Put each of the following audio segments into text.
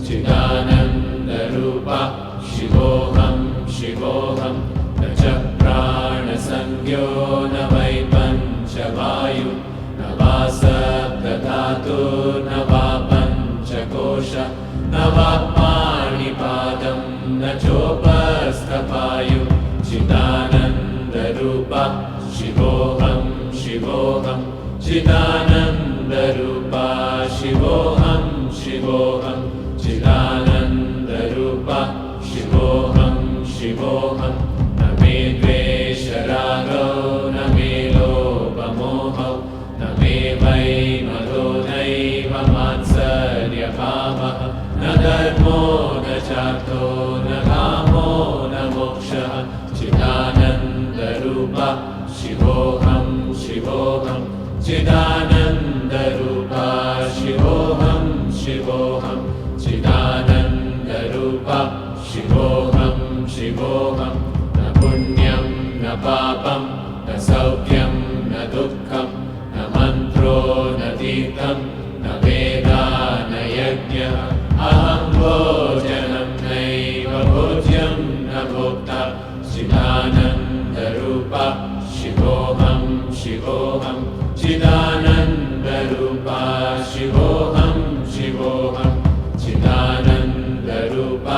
चिदानन्दरूपा शिवोऽहं शिवोऽहं न च प्राणसंज्ञो न वै पञ्चवायु न वा सप्तधातुर्न वा पञ्चकोश न वा पाणिपादं न चोपस्थपायु चिदानन्दरूपा शिवोऽहं शिवोऽहं चिदानन्दरूपा शिवोऽहं शिवोऽहं चिदानन्दरूपा शिवोऽहं शिवोऽहं न मे द्वेषरागौ न मे लोभमोहौ न मे वै मदो नैव मात्सर्यभावः न धर्मो न चार्थो न कामो न मोक्षः चिदानन्दरूपा शिवोऽहं शिवोऽहं चिदानन्दरूपा शिवोऽहं शिवोऽहं चिदानन्दरूपा शिवोऽहं शिवोऽहं न पुण्यं न पापं न सौख्यं न दुःखं न मन्त्रो न तीर्थं न वेदा न यज्ञः अहं भोजनं नैव भोज्यं न भोक्ता चिदानन्दरूपा शिवोऽहं शिवोऽहं चिदानन्दरूपा शिवोऽहं शिवोऽहं चिदानन्दरूपा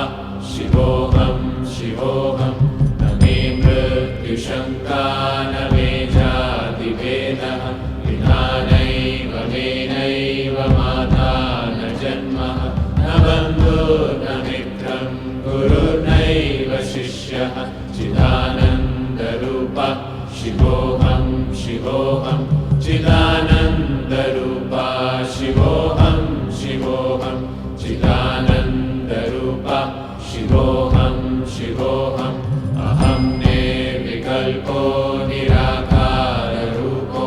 शिवोऽहं शिवोऽहं न मे मृत्युशङ्का न मे जातिभेदः पितानैव मेनैव माता न जन्मः न बन्धुर्न मित्रं गुरुर्नैव शिष्यः चिदानन्दरूपा शिवोऽहं शिवोऽहं चिदानन्दरूपा शिवोऽहं शिवोऽहं चिदानन्दरूपा शिवोऽहं शिवोऽहम् अहं निर्विकल्पो निराकाररूपो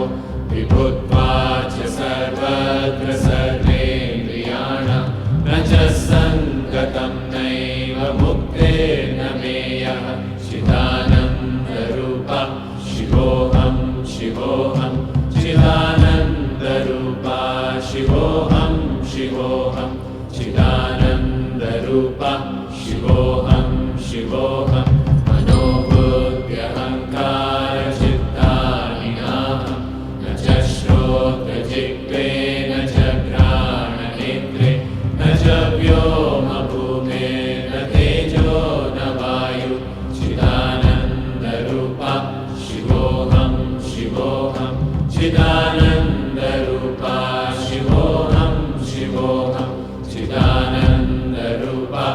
विभुत्वाच्च सर्वत्र सर्वेन्द्रियाणां न च सङ्गतं नैव मुक्तिर्न मेयः चिदानन्दरूपा शिवोऽहं शिवोऽहं चिदानन्दरूपा शिवोऽहं शिवोऽहं चिदानन्दरूपा शिवोऽहं शिवोऽहं मनोबुद्ध्यहङ्कारचित्तानि नाहं न च श्रोत्रजिह्वे न च घ्राणनेत्रे न च व्योमभूमेर्न तेजो न वायु चिदानन्दरूपा शिवोऽहं शिवोऽहं चिदानन्दरूपा शिवोऽहं शिवोऽहं चिदानन्दरूपा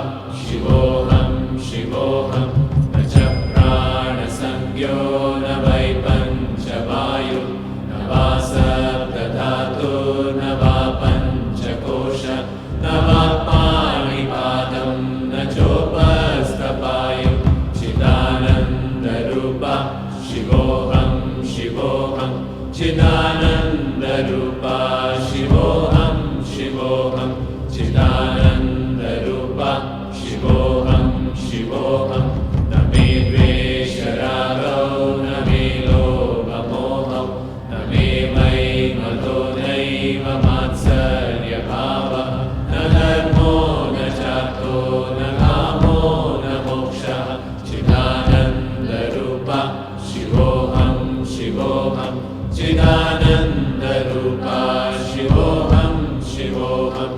शिवोऽहं शिवोऽहं न च प्राणसंज्ञो न वै पञ्चवायु न वा सप्तधातुर्न वा पञ्चकोश न वा पाणिपादं न चोपस्थपायु चिदानन्दरूपा शिवोऽहं शिवोऽहं चिदानन्दरूपा शिवोऽहं शिवोऽहं चिदानन्दरूपा शिवोऽहं शिवोऽहं न मे द्वेषरागौ न मे लोभमोहौ न मे वै मदो नैव मात्सर्यभावः न धर्मो न चार्थो न कामो न मोक्षः चिदानन्दरूपा शिवोऽहं शिवोऽहं चिदानन्दरूपा शिवोऽहं शिवोऽहं